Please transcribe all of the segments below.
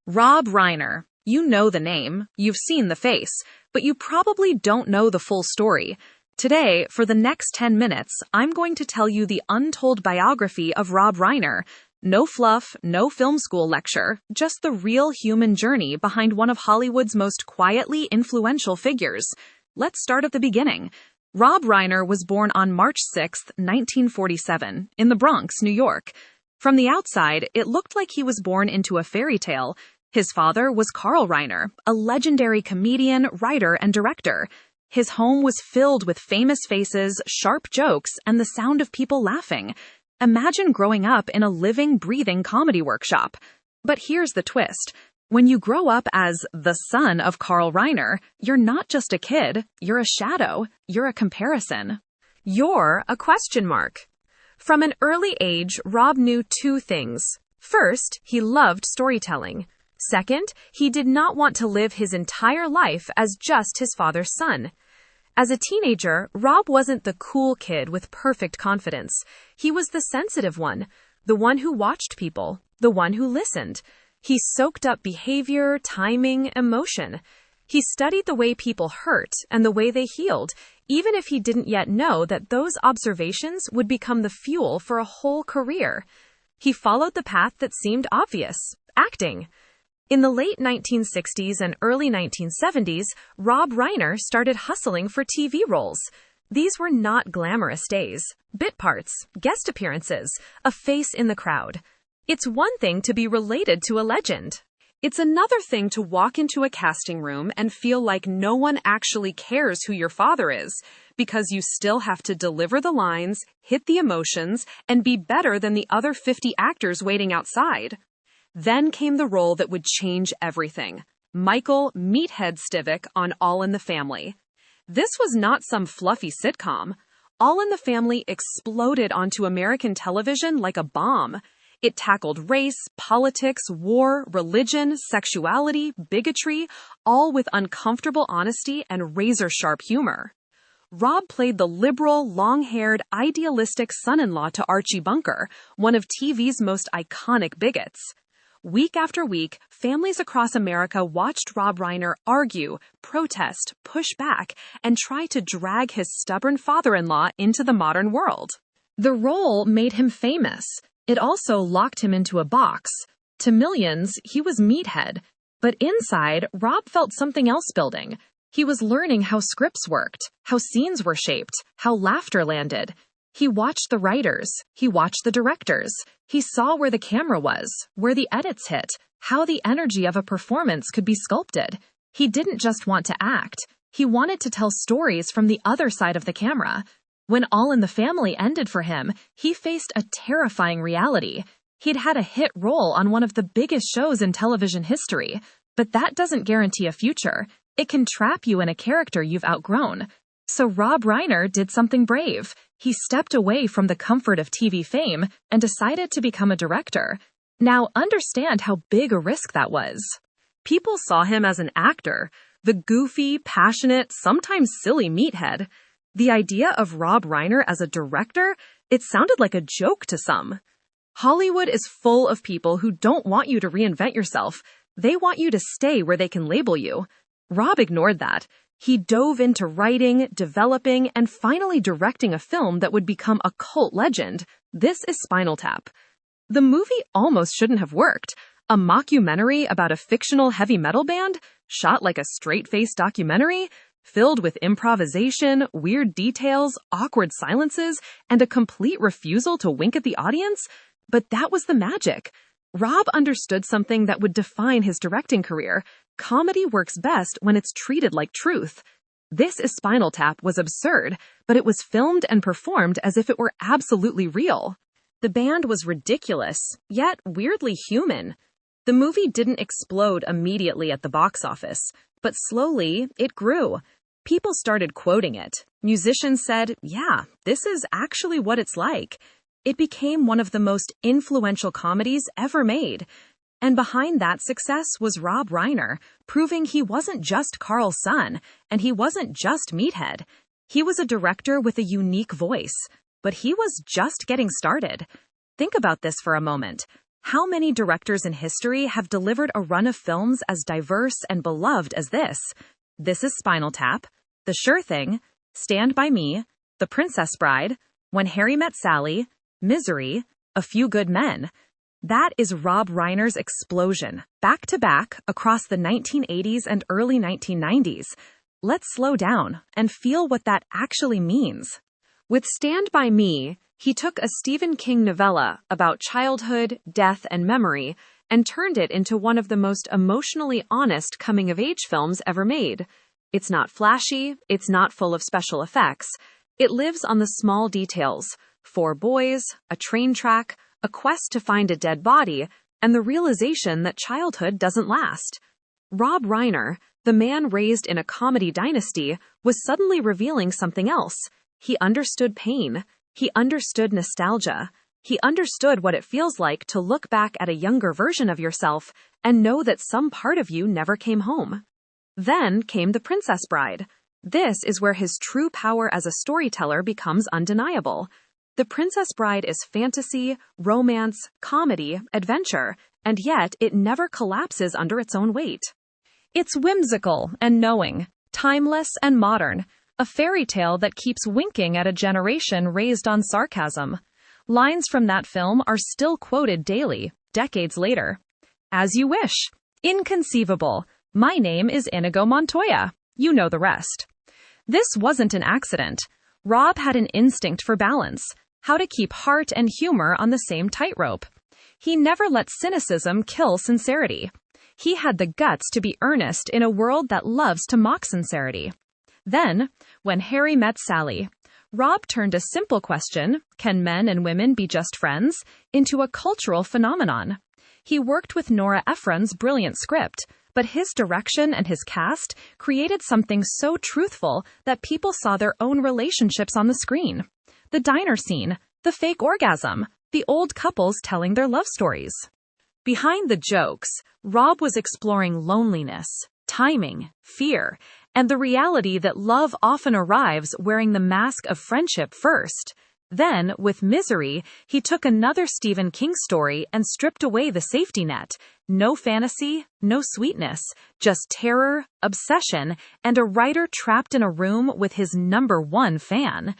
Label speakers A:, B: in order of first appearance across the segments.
A: Rob Reiner. You know the name, you've seen the face, but you probably don't know the full story. Today, for the next 10 minutes, I'm going to tell you the untold biography of Rob Reiner. No fluff, no film school lecture, just the real human journey behind one of Hollywood's most quietly influential figures. Let's start at the beginning. Rob Reiner was born on March 6, 1947, in the Bronx, New York. From the outside, it looked like he was born into a fairy tale. His father was Carl Reiner, a legendary comedian, writer, and director. His home was filled with famous faces, sharp jokes, and the sound of people laughing. Imagine growing up in a living, breathing comedy workshop. But here's the twist. When you grow up as the son of Carl Reiner, you're not just a kid, you're a shadow, you're a comparison. You're a question mark. From an early age, Rob knew two things. First, he loved storytelling. Second, he did not want to live his entire life as just his father's son. As a teenager, Rob wasn't the cool kid with perfect confidence. He was the sensitive one, the one who watched people, the one who listened. He soaked up behavior, timing, emotion. He studied the way people hurt and the way they healed, even if he didn't yet know that those observations would become the fuel for a whole career. He followed the path that seemed obvious: acting. In the late 1960s and early 1970s, Rob Reiner started hustling for TV roles. These were not glamorous days. Bit parts, guest appearances, a face in the crowd. It's one thing to be related to a legend. It's another thing to walk into a casting room and feel like no one actually cares who your father is, because you still have to deliver the lines, hit the emotions, and be better than the other 50 actors waiting outside. Then came the role that would change everything: Michael "Meathead" Stivic on All in the Family. This was not some fluffy sitcom. All in the Family exploded onto American television like a bomb. It tackled race, politics, war, religion, sexuality, bigotry, all with uncomfortable honesty and razor-sharp humor. Rob played the liberal, long-haired, idealistic son-in-law to Archie Bunker, one of TV's most iconic bigots. Week after week, families across America watched Rob Reiner argue, protest, push back, and try to drag his stubborn father-in-law into the modern world. The role made him famous. It also locked him into a box. To millions, he was Meathead. But inside, Rob felt something else building. He was learning how scripts worked, how scenes were shaped, how laughter landed. He watched the writers. He watched the directors. He saw where the camera was, where the edits hit, how the energy of a performance could be sculpted. He didn't just want to act. He wanted to tell stories from the other side of the camera. When All in the Family ended for him, he faced a terrifying reality. He'd had a hit role on one of the biggest shows in television history, but that doesn't guarantee a future. It can trap you in a character you've outgrown. So Rob Reiner did something brave. He stepped away from the comfort of TV fame and decided to become a director. Now, understand how big a risk that was. People saw him as an actor, the goofy, passionate, sometimes silly meathead. The idea of Rob Reiner as a director, it sounded like a joke to some. Hollywood is full of people who don't want you to reinvent yourself. They want you to stay where they can label you. Rob ignored that. He dove into writing, developing, and finally directing a film that would become a cult legend. This is Spinal Tap. The movie almost shouldn't have worked. A mockumentary about a fictional heavy metal band, shot like a straight-faced documentary, filled with improvisation, weird details, awkward silences, and a complete refusal to wink at the audience. But that was the magic. Rob understood something that would define his directing career. Comedy works best when it's treated like truth. This is Spinal Tap was absurd, but it was filmed and performed as if it were absolutely real. The band was ridiculous, yet weirdly human. The movie didn't explode immediately at the box office, but slowly it grew. People started quoting it. Musicians said, "Yeah, this is actually what it's like." It became one of the most influential comedies ever made. And behind that success was Rob Reiner, proving he wasn't just Carl's son, and he wasn't just Meathead. He was a director with a unique voice, but he was just getting started. Think about this for a moment. How many directors in history have delivered a run of films as diverse and beloved as this? This is Spinal Tap, The Sure Thing, Stand By Me, The Princess Bride, When Harry Met Sally, Misery, A Few Good Men. That is Rob Reiner's explosion, back-to-back across the 1980s and early 1990s. Let's slow down and feel what that actually means. With Stand By Me, he took a Stephen King novella about childhood, death, and memory and turned it into one of the most emotionally honest coming-of-age films ever made. It's not flashy, it's not full of special effects. It lives on the small details: 4 boys, a train track, a quest to find a dead body, and the realization that childhood doesn't last. Rob Reiner, the man raised in a comedy dynasty, was suddenly revealing something else. He understood pain. He understood nostalgia. He understood what it feels like to look back at a younger version of yourself and know that some part of you never came home. Then came The Princess Bride. This is where his true power as a storyteller becomes undeniable. The Princess Bride is fantasy, romance, comedy, adventure, and yet it never collapses under its own weight. It's whimsical and knowing, timeless and modern, a fairy tale that keeps winking at a generation raised on sarcasm. Lines from that film are still quoted daily, decades later. As you wish. Inconceivable. My name is Inigo Montoya. You know the rest. This wasn't an accident. Rob had an instinct for balance, how to keep heart and humor on the same tightrope. He never let cynicism kill sincerity. He had the guts to be earnest in a world that loves to mock sincerity. Then, When Harry Met Sally, Rob turned a simple question, can men and women be just friends, into a cultural phenomenon. He worked with Nora Ephron's brilliant script, but his direction and his cast created something so truthful that people saw their own relationships on the screen. The diner scene, the fake orgasm, the old couples telling their love stories. Behind the jokes, Rob was exploring loneliness, timing, fear, and the reality that love often arrives wearing the mask of friendship first. Then, with Misery, he took another Stephen King story and stripped away the safety net. No fantasy, no sweetness, just terror, obsession, and a writer trapped in a room with his #1 fan.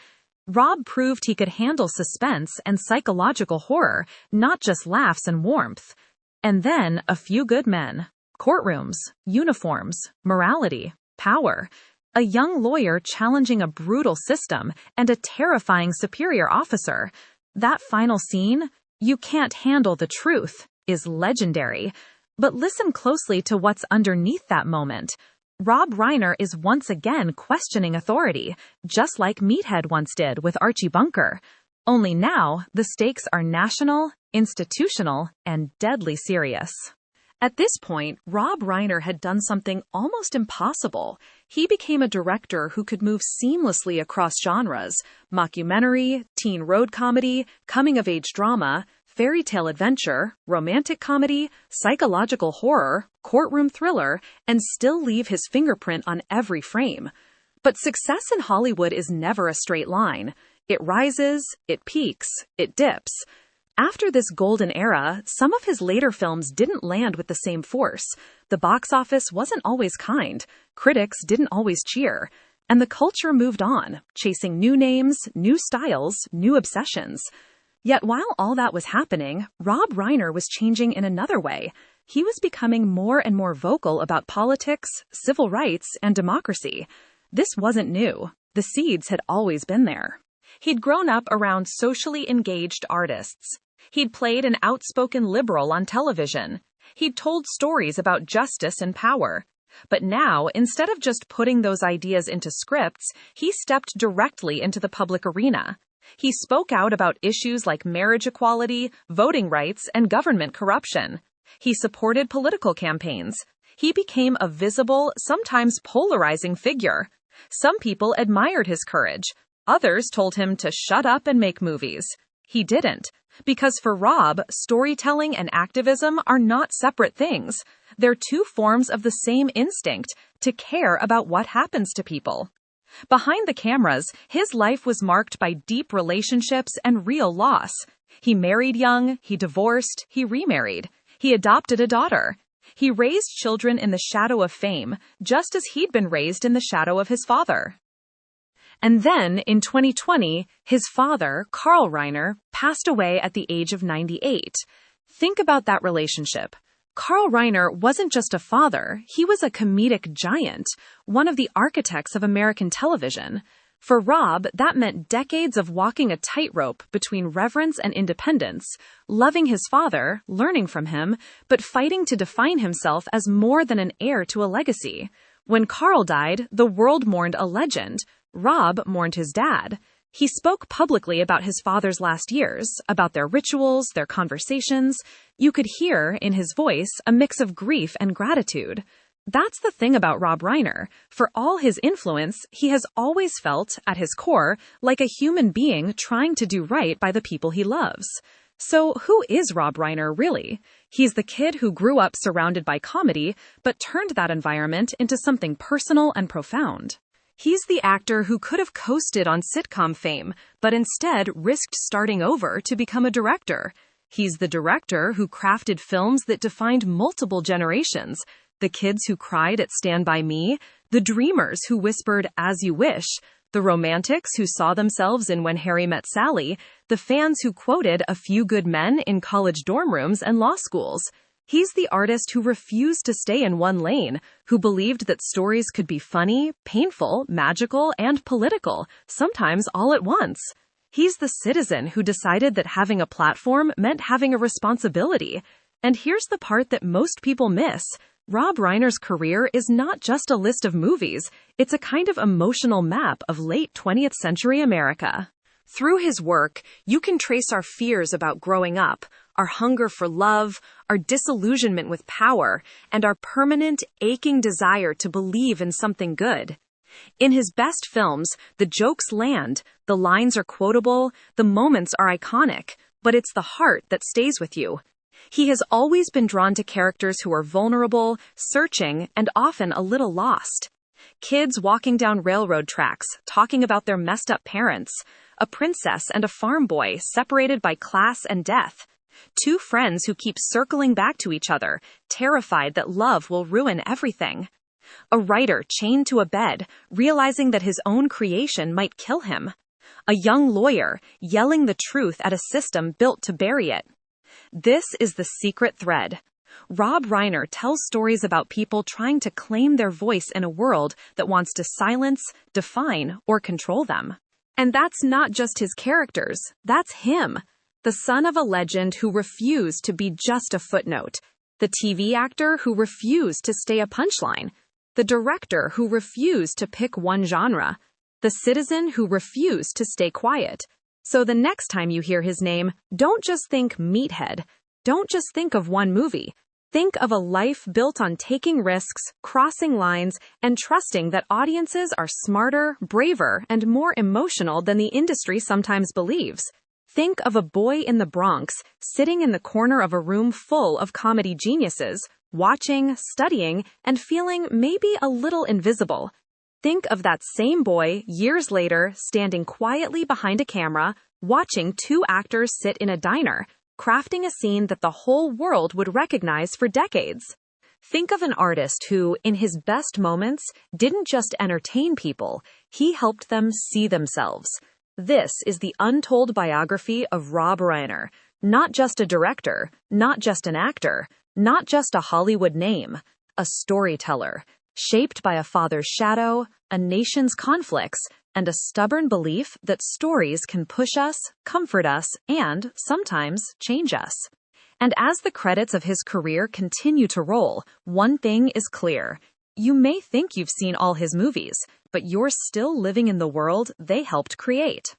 A: Rob proved he could handle suspense and psychological horror, not just laughs and warmth. And then, A Few Good Men. Courtrooms, uniforms, morality, power. A young lawyer challenging a brutal system and a terrifying superior officer. That final scene, "You can't handle the truth," is legendary. But listen closely to what's underneath that moment. Rob Reiner is once again questioning authority, just like Meathead once did with Archie Bunker. Only now, the stakes are national, institutional, and deadly serious. At this point, Rob Reiner had done something almost impossible. He became a director who could move seamlessly across genres: mockumentary, teen road comedy, coming-of-age drama, fairy tale adventure, romantic comedy, psychological horror, courtroom thriller, and still leave his fingerprint on every frame. But success in Hollywood is never a straight line. It rises, it peaks, it dips. After this golden era, some of his later films didn't land with the same force. The box office wasn't always kind, critics didn't always cheer, and the culture moved on, chasing new names, new styles, new obsessions. Yet while all that was happening, Rob Reiner was changing in another way. He was becoming more and more vocal about politics, civil rights, and democracy. This wasn't new. The seeds had always been there. He'd grown up around socially engaged artists. He'd played an outspoken liberal on television. He'd told stories about justice and power. But now, instead of just putting those ideas into scripts, he stepped directly into the public arena. He spoke out about issues like marriage equality, voting rights, and government corruption. He supported political campaigns. He became a visible, sometimes polarizing figure. Some people admired his courage. Others told him to shut up and make movies. He didn't. Because for Rob, storytelling and activism are not separate things. They're two forms of the same instinct: to care about what happens to people. Behind the cameras, his life was marked by deep relationships and real loss. He married young, he divorced, he remarried. He adopted a daughter. He raised children in the shadow of fame, just as he'd been raised in the shadow of his father. And then, in 2020, his father, Carl Reiner, passed away at the age of 98. Think about that relationship. Carl Reiner wasn't just a father, he was a comedic giant, one of the architects of American television. For Rob, that meant decades of walking a tightrope between reverence and independence, loving his father, learning from him, but fighting to define himself as more than an heir to a legacy. When Carl died, the world mourned a legend. Rob mourned his dad. He spoke publicly about his father's last years, about their rituals, their conversations. You could hear, in his voice, a mix of grief and gratitude. That's the thing about Rob Reiner. For all his influence, he has always felt, at his core, like a human being trying to do right by the people he loves. So who is Rob Reiner, really? He's the kid who grew up surrounded by comedy, but turned that environment into something personal and profound. He's the actor who could have coasted on sitcom fame, but instead risked starting over to become a director. He's the director who crafted films that defined multiple generations. The kids who cried at Stand By Me, the dreamers who whispered As You Wish, the romantics who saw themselves in When Harry Met Sally, the fans who quoted A Few Good Men in college dorm rooms and law schools. He's the artist who refused to stay in one lane, who believed that stories could be funny, painful, magical, and political, sometimes all at once. He's the citizen who decided that having a platform meant having a responsibility. And here's the part that most people miss. Rob Reiner's career is not just a list of movies, it's a kind of emotional map of late 20th century America. Through his work, you can trace our fears about growing up, our hunger for love, our disillusionment with power, and our permanent, aching desire to believe in something good. In his best films, the jokes land, the lines are quotable, the moments are iconic, but it's the heart that stays with you. He has always been drawn to characters who are vulnerable, searching, and often a little lost. Kids walking down railroad tracks, talking about their messed up parents. A princess and a farm boy separated by class and death. Two friends who keep circling back to each other, terrified that love will ruin everything. A writer chained to a bed, realizing that his own creation might kill him. A young lawyer yelling the truth at a system built to bury it. This is the secret thread. Rob Reiner tells stories about people trying to claim their voice in a world that wants to silence, define, or control them. And that's not just his characters, that's him. The son of a legend who refused to be just a footnote. The TV actor who refused to stay a punchline. The director who refused to pick one genre. The citizen who refused to stay quiet. So the next time you hear his name, don't just think Meathead. Don't just think of one movie. Think of a life built on taking risks, crossing lines, and trusting that audiences are smarter, braver, and more emotional than the industry sometimes believes. Think of a boy in the Bronx, sitting in the corner of a room full of comedy geniuses, watching, studying, and feeling maybe a little invisible. Think of that same boy, years later, standing quietly behind a camera, watching two actors sit in a diner, crafting a scene that the whole world would recognize for decades. Think of an artist who, in his best moments, didn't just entertain people, he helped them see themselves. This is the untold biography of Rob Reiner. Not just a director, not just an actor, not just a Hollywood name, a storyteller, shaped by a father's shadow, a nation's conflicts, and a stubborn belief that stories can push us, comfort us, and, sometimes, change us. And as the credits of his career continue to roll, one thing is clear. You may think you've seen all his movies, but you're still living in the world they helped create.